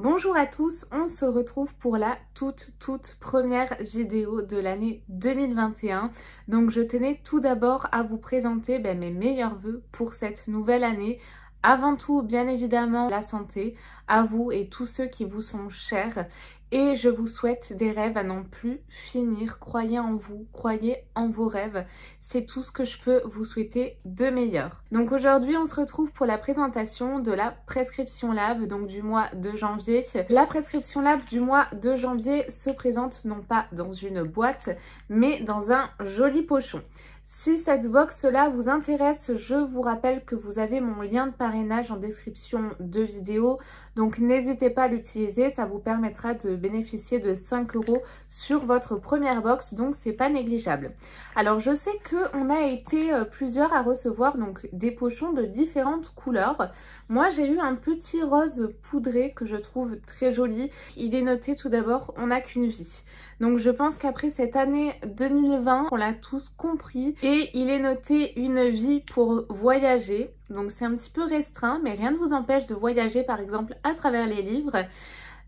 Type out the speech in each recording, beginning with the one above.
Bonjour à tous, on se retrouve pour la toute première vidéo de l'année 2021. Donc je tenais tout d'abord à vous présenter mes meilleurs vœux pour cette nouvelle année. Avant tout, bien évidemment, la santé à vous et tous ceux qui vous sont chers. Et je vous souhaite des rêves à n'en plus finir. Croyez en vous, croyez en vos rêves. C'est tout ce que je peux vous souhaiter de meilleur. Donc aujourd'hui, on se retrouve pour la présentation de la Prescription Lab, donc du mois de janvier. La Prescription Lab du mois de janvier se présente non pas dans une boîte, mais dans un joli pochon. Si cette box-là vous intéresse, je vous rappelle que vous avez mon lien de parrainage en description de vidéo. Donc n'hésitez pas à l'utiliser, ça vous permettra de bénéficier de 5 € sur votre première box, donc c'est pas négligeable. Alors je sais qu'on a été plusieurs à recevoir donc des pochons de différentes couleurs. Moi j'ai eu un petit rose poudré que je trouve très joli. Il est noté tout d'abord, on n'a qu'une vie. Donc je pense qu'après cette année 2020, on l'a tous compris. Et il est noté une vie pour voyager. Donc c'est un petit peu restreint, mais rien ne vous empêche de voyager par exemple à travers les livres.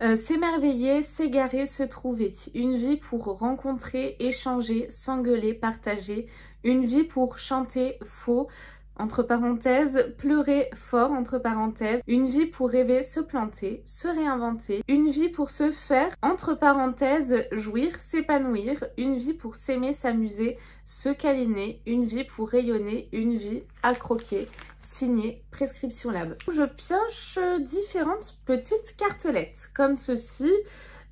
S'émerveiller, s'égarer, se trouver. Une vie pour rencontrer, échanger, s'engueuler, partager. Une vie pour chanter faux, entre parenthèses, pleurer fort, entre parenthèses, une vie pour rêver, se planter, se réinventer, une vie pour se faire, entre parenthèses, jouir, s'épanouir, une vie pour s'aimer, s'amuser, se câliner, une vie pour rayonner, une vie à croquer, signé Prescription Lab. Je pioche différentes petites cartelettes comme ceci.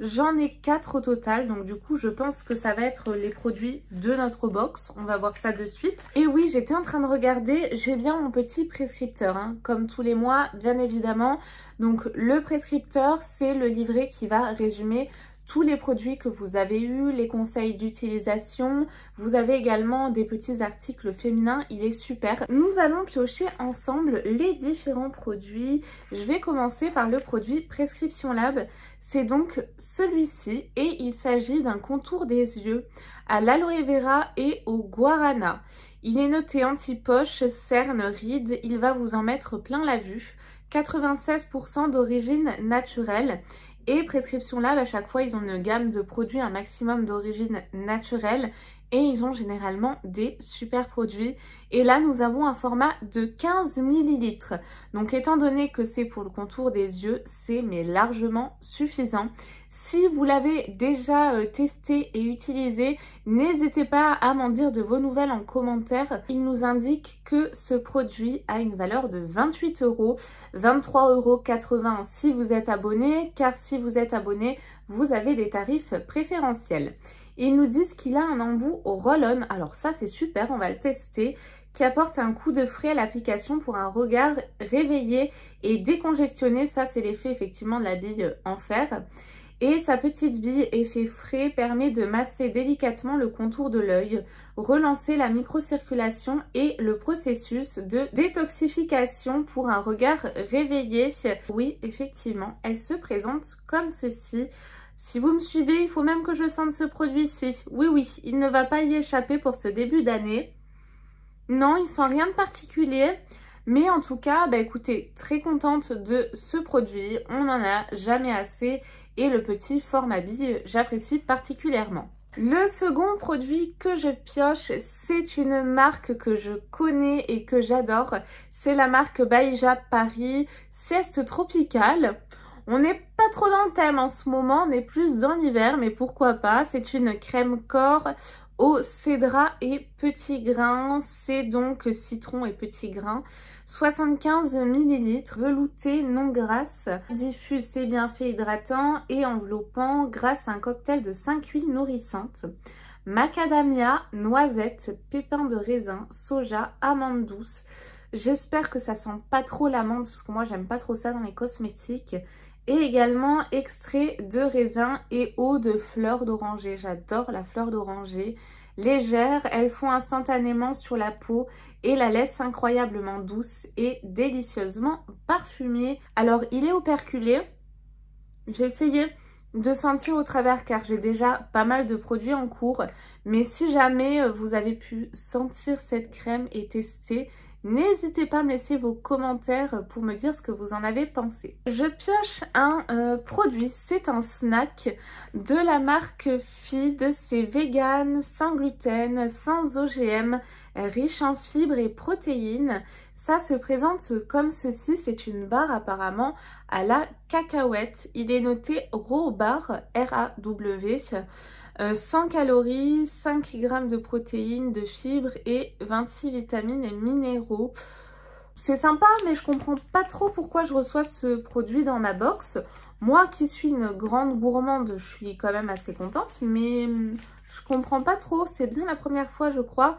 J'en ai 4 au total, donc du coup je pense que ça va être les produits de notre box. On va voir ça de suite. Et oui, j'étais en train de regarder, j'ai bien mon petit prescripteur, comme tous les mois, bien évidemment. Donc le prescripteur, c'est le livret qui va résumer tous les produits que vous avez eus, les conseils d'utilisation. Vous avez également des petits articles féminins, il est super. Nous allons piocher ensemble les différents produits. Je vais commencer par le produit Prescription Lab. C'est donc celui-ci et il s'agit d'un contour des yeux à l'aloe vera et au guarana. Il est noté anti-poche, cerne, rides, il va vous en mettre plein la vue. 96% d'origine naturelle. Et Prescription Lab, à chaque fois, ils ont une gamme de produits, un maximum d'origine naturelle. Et ils ont généralement des super produits. Et là, nous avons un format de 15 ml. Donc, étant donné que c'est pour le contour des yeux, c'est mais largement suffisant. Si vous l'avez déjà testé et utilisé, n'hésitez pas à m'en dire de vos nouvelles en commentaire. Il nous indique que ce produit a une valeur de 28 €, 23,80 € si vous êtes abonné, car si vous êtes abonné, vous avez des tarifs préférentiels. Ils nous disent qu'il a un embout au roll-on, alors ça c'est super, on va le tester, qui apporte un coup de frais à l'application pour un regard réveillé et décongestionné. Ça c'est l'effet effectivement de la bille en fer. Et sa petite bille effet frais permet de masser délicatement le contour de l'œil, relancer la microcirculation et le processus de détoxification pour un regard réveillé. Oui, effectivement, elle se présente comme ceci. Si vous me suivez, il faut même que je sente ce produit-ci. Oui, il ne va pas y échapper pour ce début d'année. Non, il sent rien de particulier. Mais en tout cas, écoutez, très contente de ce produit. On n'en a jamais assez. Et le petit format bille, j'apprécie particulièrement. Le second produit que je pioche, c'est une marque que je connais et que j'adore. C'est la marque Baija Paris Sieste Tropicale. On n'est pas trop dans le thème en ce moment, on est plus dans l'hiver, mais pourquoi pas. C'est une crème corps au cédra et petits grains. C'est donc citron et petits grains. 75 ml, velouté, non grasse. Diffuse ses bienfaits hydratants et enveloppants grâce à un cocktail de 5 huiles nourrissantes. Macadamia, noisette, pépins de raisin, soja, amande douce. J'espère que ça sent pas trop l'amande parce que moi j'aime pas trop ça dans les cosmétiques. Et également extrait de raisin et eau de fleur d'oranger. J'adore la fleur d'oranger. Légères, elles font instantanément sur la peau et la laissent incroyablement douce et délicieusement parfumée. Alors il est operculé. J'ai essayé de sentir au travers car j'ai déjà pas mal de produits en cours. Mais si jamais vous avez pu sentir cette crème et tester, N'hésitez pas à me laisser vos commentaires pour me dire ce que vous en avez pensé. Je pioche un produit, c'est un snack de la marque Feed. C'est vegan, sans gluten, sans OGM, riche en fibres et protéines. Ça se présente comme ceci, c'est une barre apparemment à la cacahuète. Il est noté Raw Bar, R-A-W. 100 calories, 5 grammes de protéines, de fibres et 26 vitamines et minéraux. C'est sympa, mais je comprends pas trop pourquoi je reçois ce produit dans ma box. Moi qui suis une grande gourmande, je suis quand même assez contente, mais je comprends pas trop. C'est bien la première fois, je crois,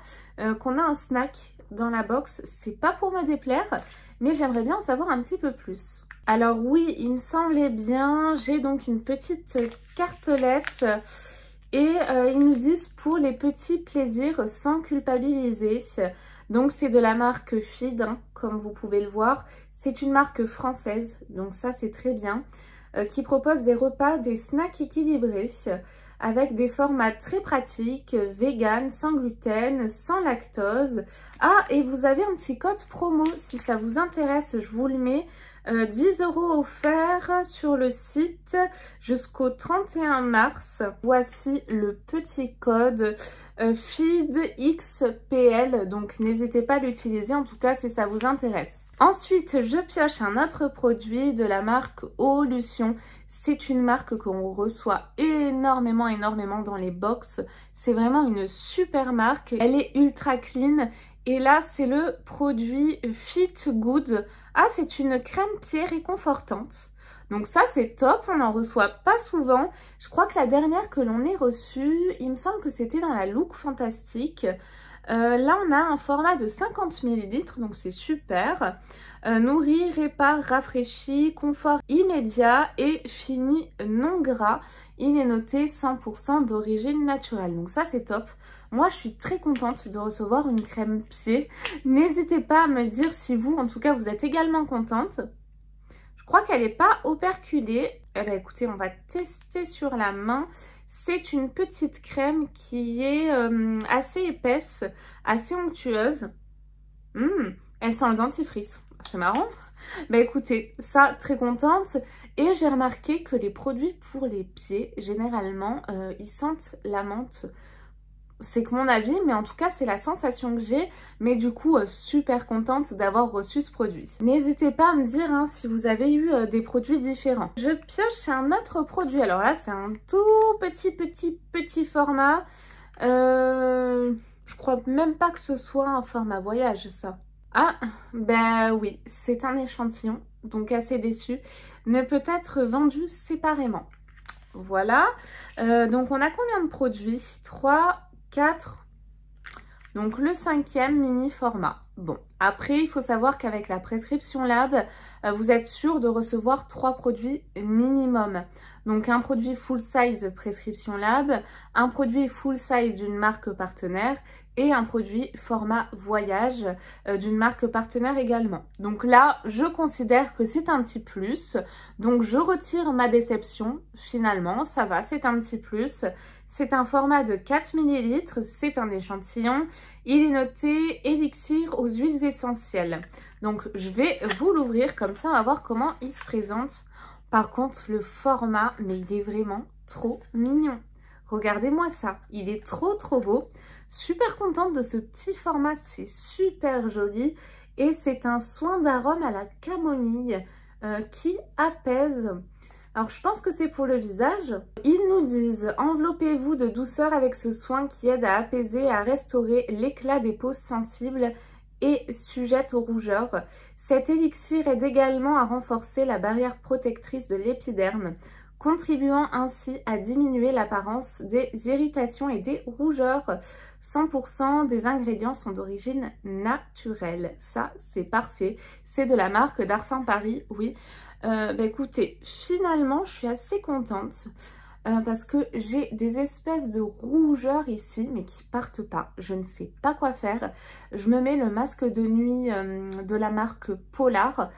qu'on a un snack dans la box. C'est pas pour me déplaire, mais j'aimerais bien en savoir un petit peu plus. Alors oui, il me semblait bien. J'ai donc une petite cartelette. Et ils nous disent pour les petits plaisirs sans culpabiliser. Donc c'est de la marque Feed, hein, comme vous pouvez le voir. C'est une marque française, donc ça c'est très bien. Qui propose des repas, des snacks équilibrés avec des formats très pratiques, vegan, sans gluten, sans lactose. Ah, et vous avez un petit code promo si ça vous intéresse, je vous le mets. 10 € offerts sur le site jusqu'au 31 mars. Voici le petit code FEEDXPL, donc n'hésitez pas à l'utiliser en tout cas si ça vous intéresse. Ensuite, je pioche un autre produit de la marque Eau-Lution. C'est une marque qu'on reçoit énormément dans les box. C'est vraiment une super marque. Elle est ultra clean. Et là, c'est le produit Fit Good. Ah, c'est une crème pied réconfortante. Donc ça, c'est top. On n'en reçoit pas souvent. Je crois que la dernière que l'on ait reçue, il me semble que c'était dans la Look Fantastique. Là, on a un format de 50 ml, donc c'est super. Nourrit, répare, rafraîchit, confort immédiat et fini non gras. Il est noté 100% d'origine naturelle. Donc ça, c'est top. Moi, je suis très contente de recevoir une crème pied. N'hésitez pas à me dire si vous, en tout cas, vous êtes également contente. Je crois qu'elle n'est pas operculée. Eh bien, écoutez, on va tester sur la main. C'est une petite crème qui est assez épaisse, assez onctueuse. Elle sent le dentifrice. C'est marrant. Bah écoutez, ça, très contente. Et j'ai remarqué que les produits pour les pieds, généralement, ils sentent la menthe. C'est que mon avis, mais en tout cas, c'est la sensation que j'ai. Mais du coup, super contente d'avoir reçu ce produit. N'hésitez pas à me dire hein, si vous avez eu des produits différents. Je pioche un autre produit. Alors là, c'est un tout petit format. Je crois même pas que ce soit un format voyage, ça. Ah, ben oui, c'est un échantillon. Donc assez déçue. Ne peut être vendu séparément. Voilà. Donc on a combien de produits? 3... 4, donc le 5e mini format. Bon, après il faut savoir qu'avec la prescription lab, vous êtes sûr de recevoir 3 produits minimum. Donc un produit full size prescription lab, un produit full size d'une marque partenaire et un produit format voyage d'une marque partenaire également. Donc là, je considère que c'est un petit plus. Donc je retire ma déception finalement, ça va, c'est un petit plus. C'est un format de 4 ml, c'est un échantillon. Il est noté élixir aux huiles essentielles. Donc je vais vous l'ouvrir comme ça, on va voir comment il se présente. Par contre, le format, mais il est vraiment trop mignon. Regardez-moi ça, il est trop beau. Super contente de ce petit format, c'est super joli. Et c'est un soin d'arôme à la camomille qui apaise. Alors je pense que c'est pour le visage. Ils nous disent « Enveloppez-vous de douceur avec ce soin qui aide à apaiser et à restaurer l'éclat des peaux sensibles et sujettes aux rougeurs. Cet élixir aide également à renforcer la barrière protectrice de l'épiderme, contribuant ainsi à diminuer l'apparence des irritations et des rougeurs. 100% des ingrédients sont d'origine naturelle. » Ça, c'est parfait. C'est de la marque Darphin Paris, oui. Bah écoutez, finalement, je suis assez contente parce que j'ai des espèces de rougeurs ici, mais qui partent pas. Je ne sais pas quoi faire. Je me mets le masque de nuit de la marque Polar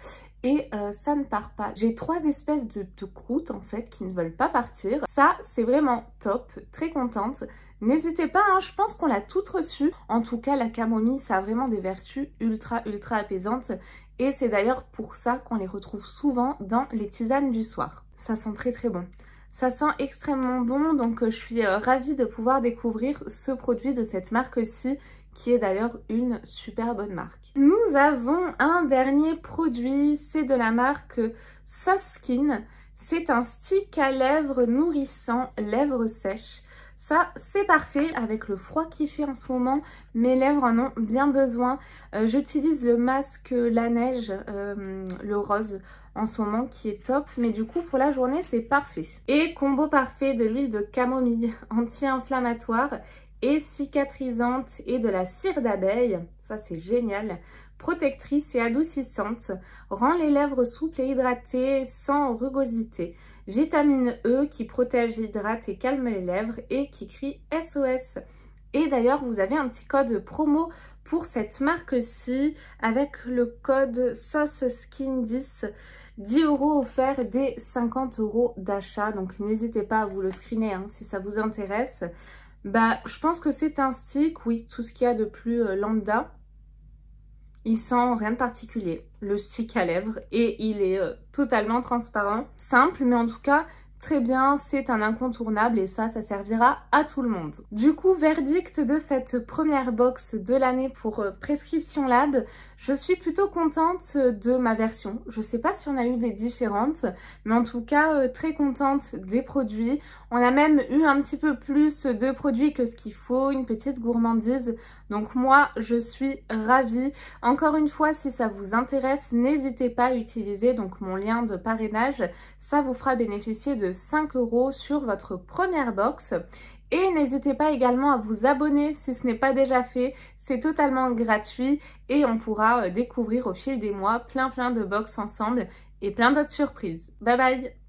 et ça ne part pas. J'ai 3 espèces de croûtes en fait qui ne veulent pas partir. Ça, c'est vraiment top, très contente. N'hésitez pas, hein, je pense qu'on l'a toutes reçue. En tout cas, la camomille, ça a vraiment des vertus ultra apaisantes. Et c'est d'ailleurs pour ça qu'on les retrouve souvent dans les tisanes du soir. Ça sent très bon. Ça sent extrêmement bon, donc je suis ravie de pouvoir découvrir ce produit de cette marque-ci, qui est d'ailleurs une super bonne marque. Nous avons un dernier produit, c'est de la marque Sauce Skin. C'est un stick à lèvres nourrissant, lèvres sèches. Ça, c'est parfait avec le froid qui fait en ce moment. Mes lèvres en ont bien besoin. J'utilise le masque La Neige, le rose, en ce moment qui est top. Mais du coup, pour la journée, c'est parfait. Et combo parfait de l'huile de camomille anti-inflammatoire et cicatrisante et de la cire d'abeille. Ça, c'est génial. Protectrice et adoucissante. Rend les lèvres souples et hydratées sans rugosité. Vitamine E qui protège, hydrate et calme les lèvres et qui crie SOS. Et d'ailleurs, vous avez un petit code promo pour cette marque-ci avec le code SauceSkin10. 10 € offerts des 50 € d'achat. Donc n'hésitez pas à vous le screener hein, si ça vous intéresse. Bah, je pense que c'est un stick, oui, tout ce qu'il y a de plus lambda. Il sent rien de particulier, le stick à lèvres, et il est totalement transparent. Simple, mais en tout cas, très bien, c'est un incontournable et ça servira à tout le monde. Du coup, verdict de cette première box de l'année pour Prescription Lab. Je suis plutôt contente de ma version. Je sais pas si on a eu des différentes, mais en tout cas, très contente des produits. On a même eu un petit peu plus de produits que ce qu'il faut, une petite gourmandise. Donc moi, je suis ravie. Encore une fois, si ça vous intéresse, n'hésitez pas à utiliser donc mon lien de parrainage. Ça vous fera bénéficier de 5 € sur votre première box. Et n'hésitez pas également à vous abonner si ce n'est pas déjà fait. C'est totalement gratuit et on pourra découvrir au fil des mois plein de box ensemble et plein d'autres surprises. Bye bye!